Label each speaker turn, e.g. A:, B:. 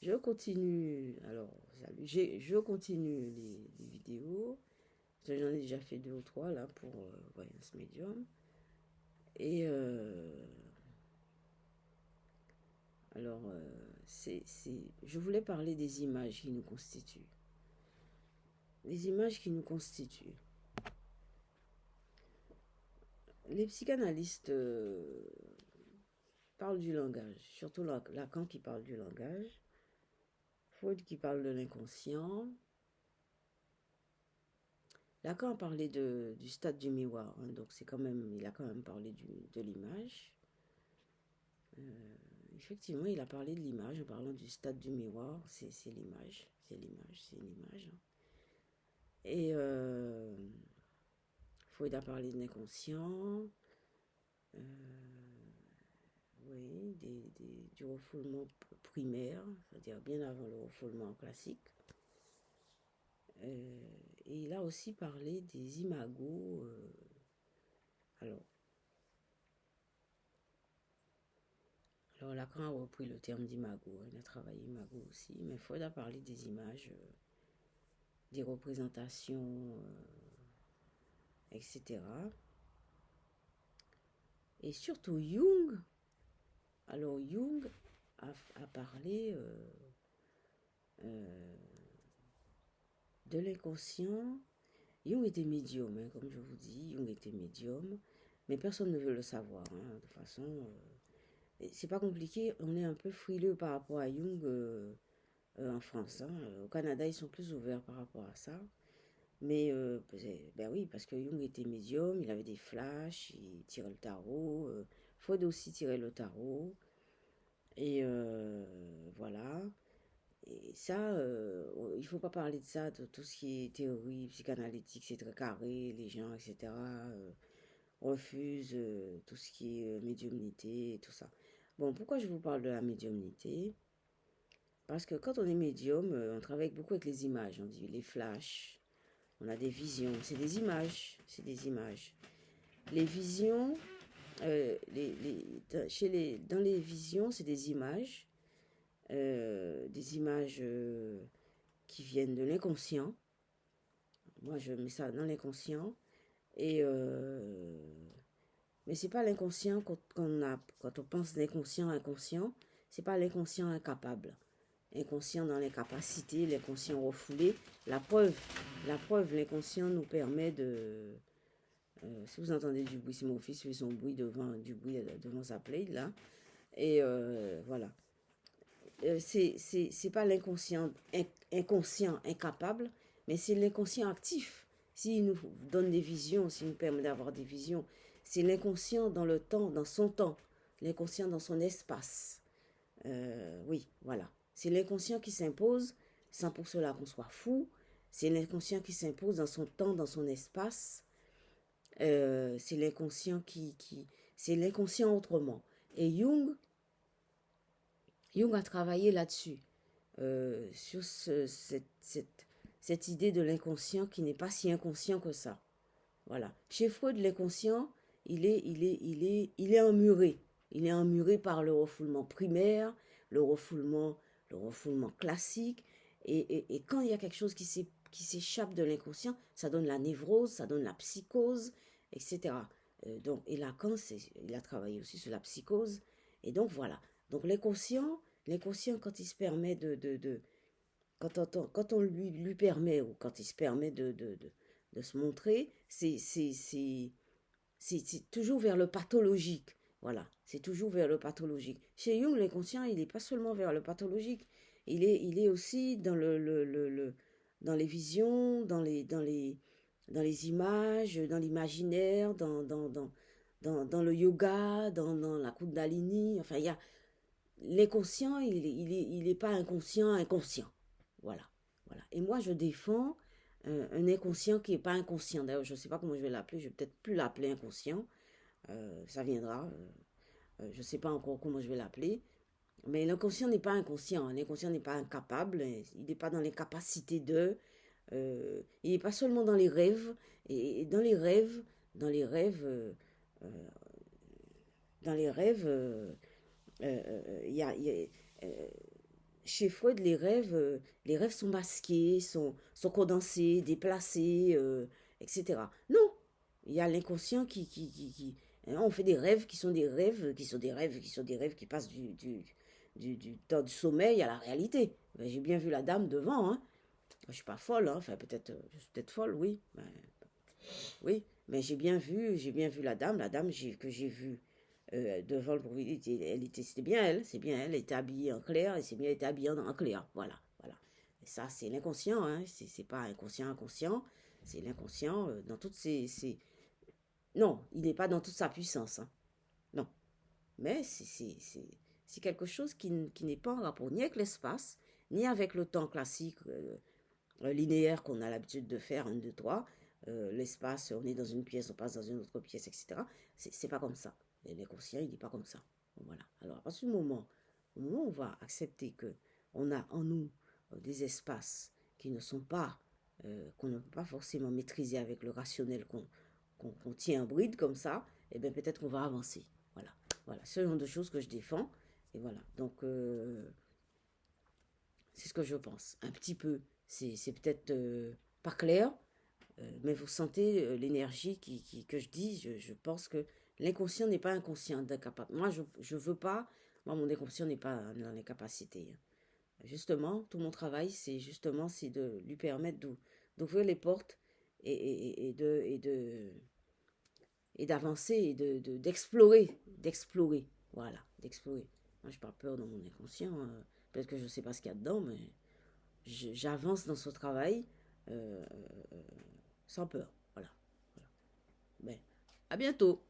A: Je continue, alors, salut, je continue les vidéos. J'en ai déjà fait deux ou trois là pour Voyance Medium. Et alors, je voulais parler des images qui nous constituent. Les images qui nous constituent. Les psychanalystes parlent du langage, surtout Lacan qui parle du langage, Freud qui parle de l'inconscient. Lacan a parlé du stade du miroir, hein, donc c'est quand même, il a quand même parlé de l'image. Effectivement, il a parlé de l'image en parlant du stade du miroir, c'est l'image, c'est l'image, c'est une image. Hein. Et Freud a parlé de l'inconscient, oui, du refoulement primaire, c'est-à-dire bien avant le refoulement classique. Et il a aussi parlé des imagos. Alors Lacan a repris le terme d'imago, il a travaillé imago aussi, mais Freud a parlé des images, des représentations, etc. Et surtout Jung, alors Jung a parlé de l'inconscient. Jung était médium, hein, comme je vous dis, Jung était médium, mais personne ne veut le savoir. Hein, de toute façon, c'est pas compliqué, on est un peu frileux par rapport à Jung en France. Hein. Au Canada, ils sont plus ouverts par rapport à ça. Mais, ben oui, parce que Jung était médium, il avait des flashs, il tirait le tarot. Freud aussi tirait le tarot. Et voilà. Et ça, il ne faut pas parler de ça, de tout ce qui est théorie psychanalytique, c'est très carré, les gens, etc., refusent tout ce qui est médiumnité et tout ça. Bon, pourquoi je vous parle de la médiumnité? Parce que quand on est médium, on travaille beaucoup avec les images, on dit les flashs, on a des visions, c'est des images, c'est des images. Les visions, dans les visions, c'est des images qui viennent de l'inconscient. Moi, je mets ça dans l'inconscient. Et mais c'est pas l'inconscient quand on pense d'inconscient inconscient, c'est pas l'inconscient incapable. Inconscient dans l'incapacité, l'inconscient refoulé. La preuve, l'inconscient nous permet de. Si vous entendez du bruit, c'est mon fils fait son bruit devant sa play là. Et voilà. C'est pas l'inconscient inconscient incapable, mais c'est l'inconscient actif. S'il nous donne des visions, s'il nous permet d'avoir des visions, c'est l'inconscient dans le temps, dans son temps, l'inconscient dans son espace. Oui, voilà. C'est l'inconscient qui s'impose, sans pour cela qu'on soit fou. C'est l'inconscient qui s'impose dans son temps, dans son espace. C'est l'inconscient c'est l'inconscient autrement. Et Jung a travaillé là-dessus, sur cette idée de l'inconscient qui n'est pas si inconscient que ça. Voilà. Chez Freud, l'inconscient, il est emmuré. Il est emmuré par le refoulement primaire, le refoulement, le refoulement classique. Et quand il y a quelque chose qui s'échappe de l'inconscient, ça donne la névrose, ça donne la psychose, etc. Et Lacan, il a travaillé aussi sur la psychose. Et donc voilà. Donc l'inconscient quand il se permet quand on lui permet, ou quand il se permet de se montrer, c'est toujours vers le pathologique. Voilà, c'est toujours vers le pathologique. Chez Jung, l'inconscient, il n'est pas seulement vers le pathologique, il est aussi dans les visions, dans les images, dans l'imaginaire, dans le yoga, dans la Kundalini. Enfin, il y a l'inconscient, il est pas inconscient. Voilà, voilà. Et moi, je défends un inconscient qui n'est pas inconscient. D'ailleurs, je ne sais pas comment je vais l'appeler. Je vais peut-être plus l'appeler inconscient. Ça viendra. Je ne sais pas encore comment je vais l'appeler. Mais l'inconscient n'est pas inconscient. L'inconscient n'est pas incapable. Il n'est pas dans les capacités de. Il n'est pas seulement dans les rêves. Et dans les rêves, dans les rêves, il y a, chez Freud, les rêves sont masqués, sont condensés, déplacés, etc. Non, il y a l'inconscient hein, on fait des rêves qui sont des rêves, qui sont des rêves, qui sont des rêves qui passent du temps du sommeil à la réalité. Ben, j'ai bien vu la dame devant, hein. Je suis pas folle, hein. Enfin peut-être, je suis peut-être folle, oui. Ben, oui, mais j'ai bien vu la dame que j'ai vue devant le propriétaire, c'était bien elle, c'est bien elle, elle était habillée en clair, et c'est bien, elle était habillée en clair, voilà, voilà. Et ça, c'est l'inconscient, hein, c'est pas inconscient, c'est l'inconscient dans toutes non, il n'est pas dans toute sa puissance, hein, non, mais c'est quelque chose qui n'est pas en rapport ni avec l'espace, ni avec le temps classique, linéaire qu'on a l'habitude de faire, 1, 2, 3, l'espace, on est dans une pièce, on passe dans une autre pièce, etc. C'est pas comme ça. L'inconscient, il n'est pas comme ça. Bon, voilà. Alors, à partir du moment, au moment où on va accepter que on a en nous des espaces qui ne sont pas, qu'on ne peut pas forcément maîtriser avec le rationnel qu'on tient en bride comme ça, et bien peut-être qu'on va avancer. Voilà. Voilà. C'est le genre de choses que je défends. Et voilà. Donc, c'est ce que je pense. Un petit peu. C'est peut-être pas clair, mais vous sentez l'énergie que je dis. Je pense que l'inconscient n'est pas inconscient d'incapable. Moi, je veux pas. Moi, mon inconscient n'est pas dans les capacités. Justement, tout mon travail, c'est de lui permettre d'ouvrir les portes et d'avancer et d'explorer. Voilà, d'explorer. Moi, je n'ai pas peur dans mon inconscient. Peut-être que je ne sais pas ce qu'il y a dedans, mais j'avance dans ce travail euh, sans peur. Voilà. Voilà. Mais à bientôt.